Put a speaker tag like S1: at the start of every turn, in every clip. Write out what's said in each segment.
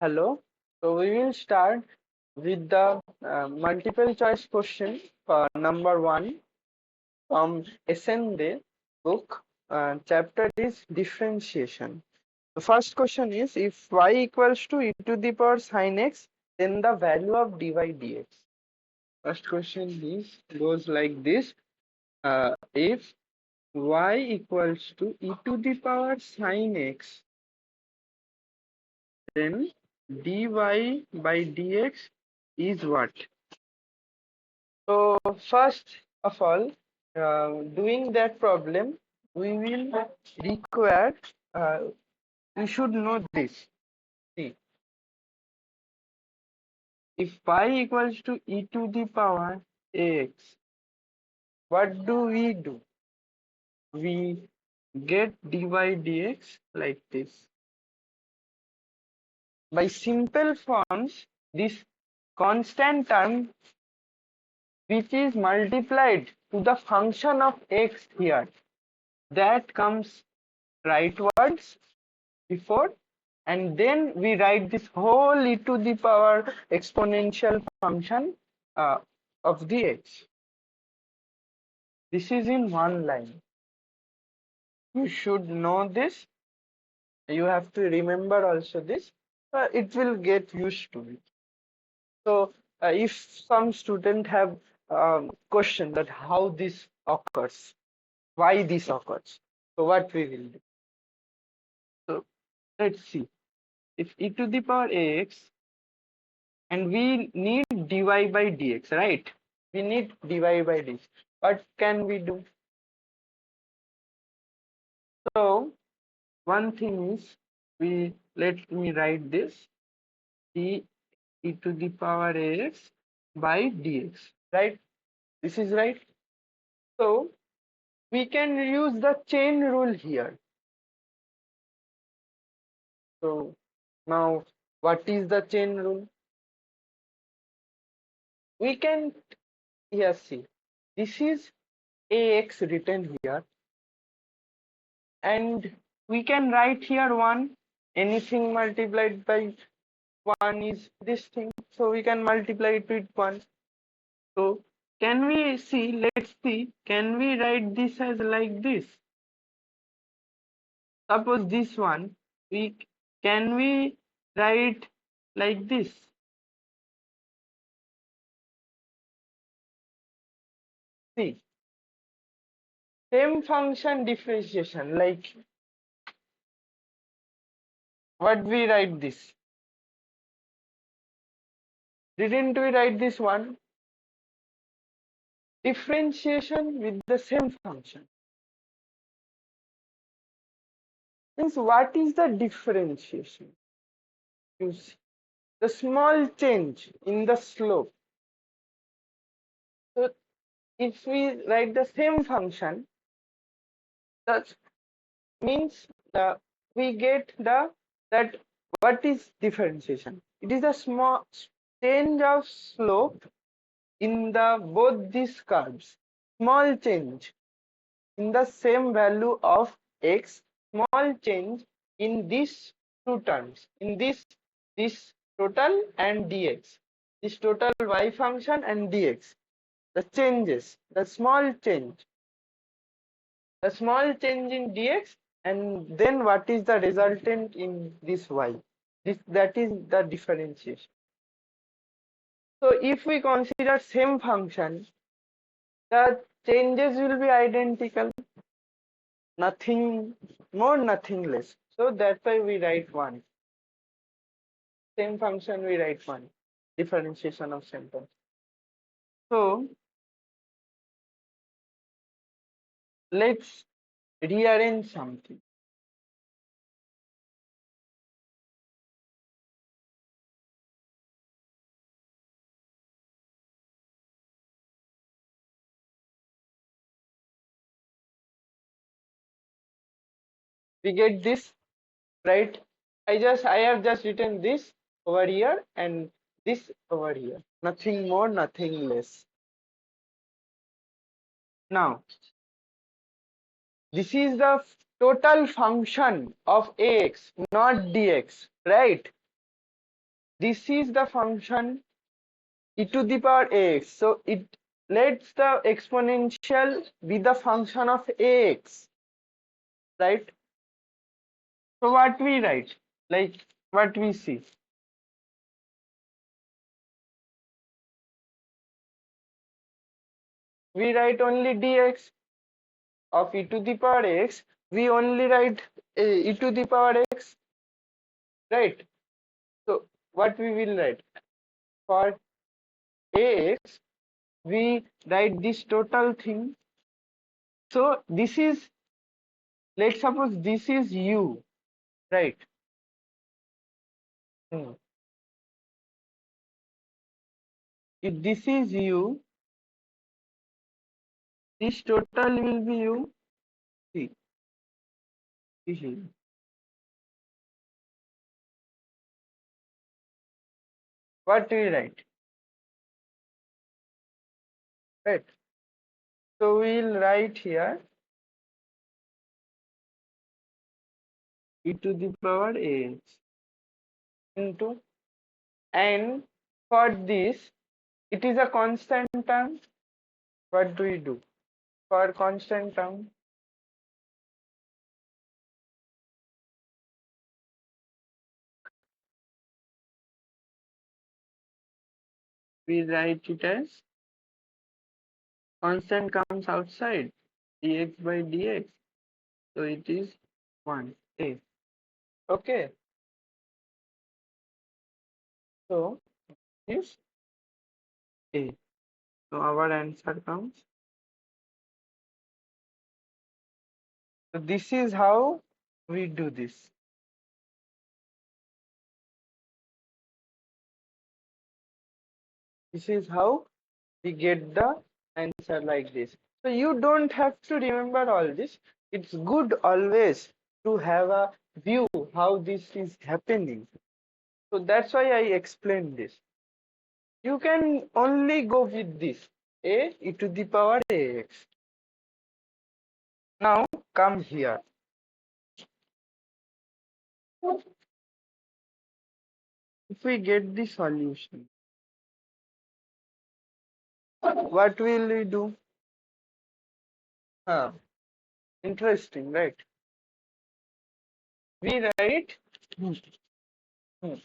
S1: Hello. So we will start with the multiple choice question for number one from S N Dey book. Chapter is differentiation. The first question is if y equals to e to the power sin x, then the value of dy dx. First question is goes like this. If y equals to e to the power sin x, then dy by dx is what? So first of all, doing that problem, we will require, you should know this. See, if y equals to e to the power ax, what do? We get dy dx like this. By simple forms, this constant term which is multiplied to the function of x here, that comes rightwards before, and then we write this whole e to the power exponential function of the x. This is in one line. You should know this. You have to remember also this. It will get used to it. So if some student have question that how this occurs, why this occurs, so what we will do? So let's see. If e to the power ax, and we need dy by dx, right? We need dy by dx. What can we do? So one thing is, let me write this e to the power ax by dx, right? This is right. So we can use the chain rule here. So now what is the chain rule? We can here see, this is ax written here, and we can write here 1. Anything multiplied by 1 is this thing, so we can multiply it with 1. So can we see, let's see, can we write this as like this? Suppose this one, can we write like this? See, same function differentiation, like what we write this? Didn't we write this one? Differentiation with the same function. Means what is the differentiation? You see, the small change in the slope. So if we write the same function, that means we get that what is differentiation? It is a small change of slope in the both these curves. Small change in the same value of x, small change in these two terms, in this total and dx, this total y function and dx, the changes, the small change in dx, and then what is the resultant in this y, that is the differentiation. So if we consider same function, the changes will be identical, nothing more, nothing less. So that's why we write 1. Same function we write 1. Differentiation of same function. So let's rearrange something. We get this, right? I have just written this over here and this over here. Nothing more, nothing less. Now, this is the total function of ax, not dx, right? this is the function e to the power ax. So it lets the exponential be the function of ax, right? So what we write, like what we see, we write only dx of e to the power x. We only write e to the power x, right? So what we will write for ax, we write this total thing. So this is, let's suppose this is u, right? Hmm. If this is u, this total will be u. See, this is what we write, right? So we'll write here e to the power h into, and for this it is a constant term. What do we do for constant term? We write it as constant comes outside, dx by dx. So it is 1 a. Okay, so is a. So our answer comes. So this is how we do this. This is how we get the answer like this. So you don't have to remember all this. It's good always to have a view how this is happening. So that's why I explained this. You can only go with this a e to the power ax. Now come here. If we get the solution, what will we do? Huh, interesting, right? We write hmm, hmm,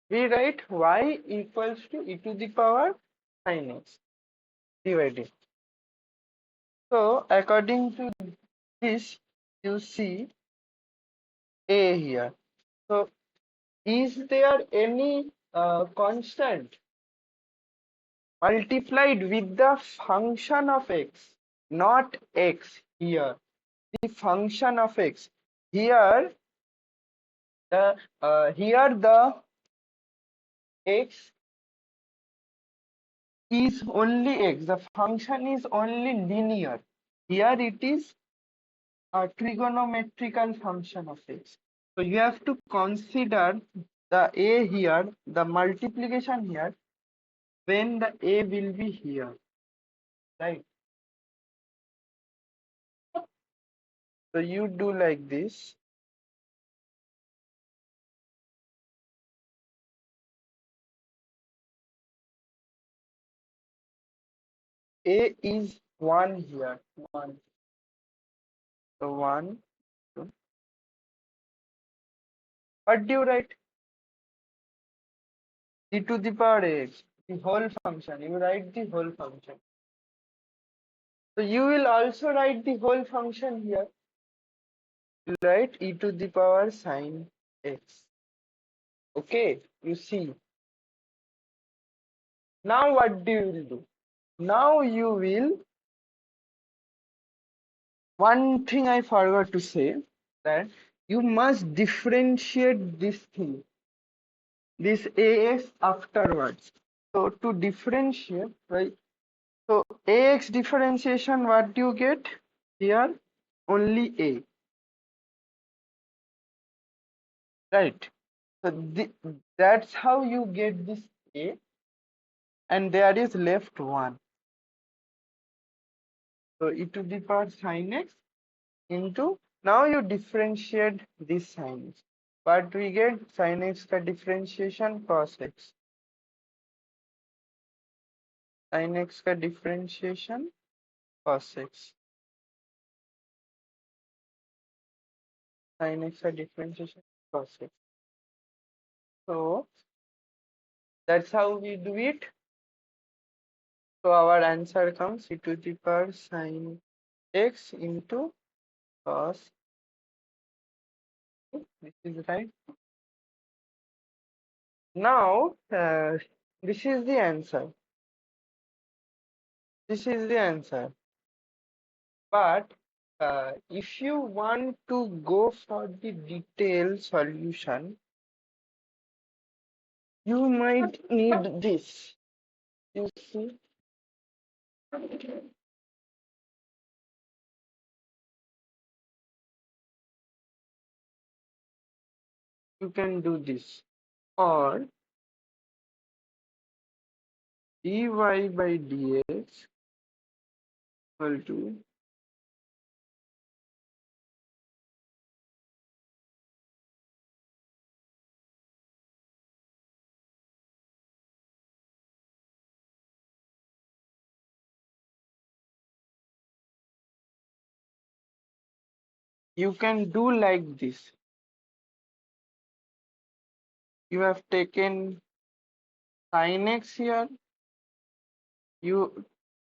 S1: we write y equals to e to the power sin x divided. So according to this, you see a here. So is there any constant multiplied with the function of x, not x here, the function of x here, the x is only x, the function is only linear. Here it is a trigonometrical function of x. So you have to consider the a here, the multiplication here, when the a will be here, right? So you do like this. A is 1 here. 1. So 1. So what do you write? E to the power x. The whole function. You write the whole function. So you will also write the whole function here. You write e to the power sine x. Okay. You see. Now what do you will do? Now you will. One thing I forgot to say, that you must differentiate this thing, this ax afterwards. So to differentiate, right? So ax differentiation, what do you get here? Only a, right? So that's how you get this a, and there is left 1. So e to the power sin x into, now you differentiate this signs. What we get? Sin x का differentiation cos x. Sin x का differentiation cos x. Sin x का differentiation cos x. So that's how we do it. So our answer comes e to the power sin x into cos. This is right. Now this is the answer. This is the answer. But if you want to go for the detailed solution, you might need this. You see, you can do this. Or dy by dx equal to you can do like this. You have taken sin x here. You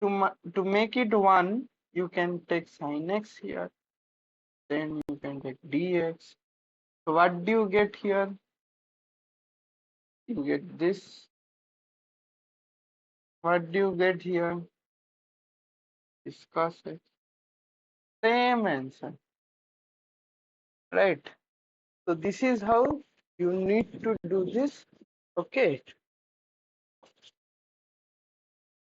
S1: to make it 1, you can take sin x here. Then you can take dx. So what do you get here? You get this. What do you get here? This cos x. Same answer, right? So this is how you need to do this. Okay.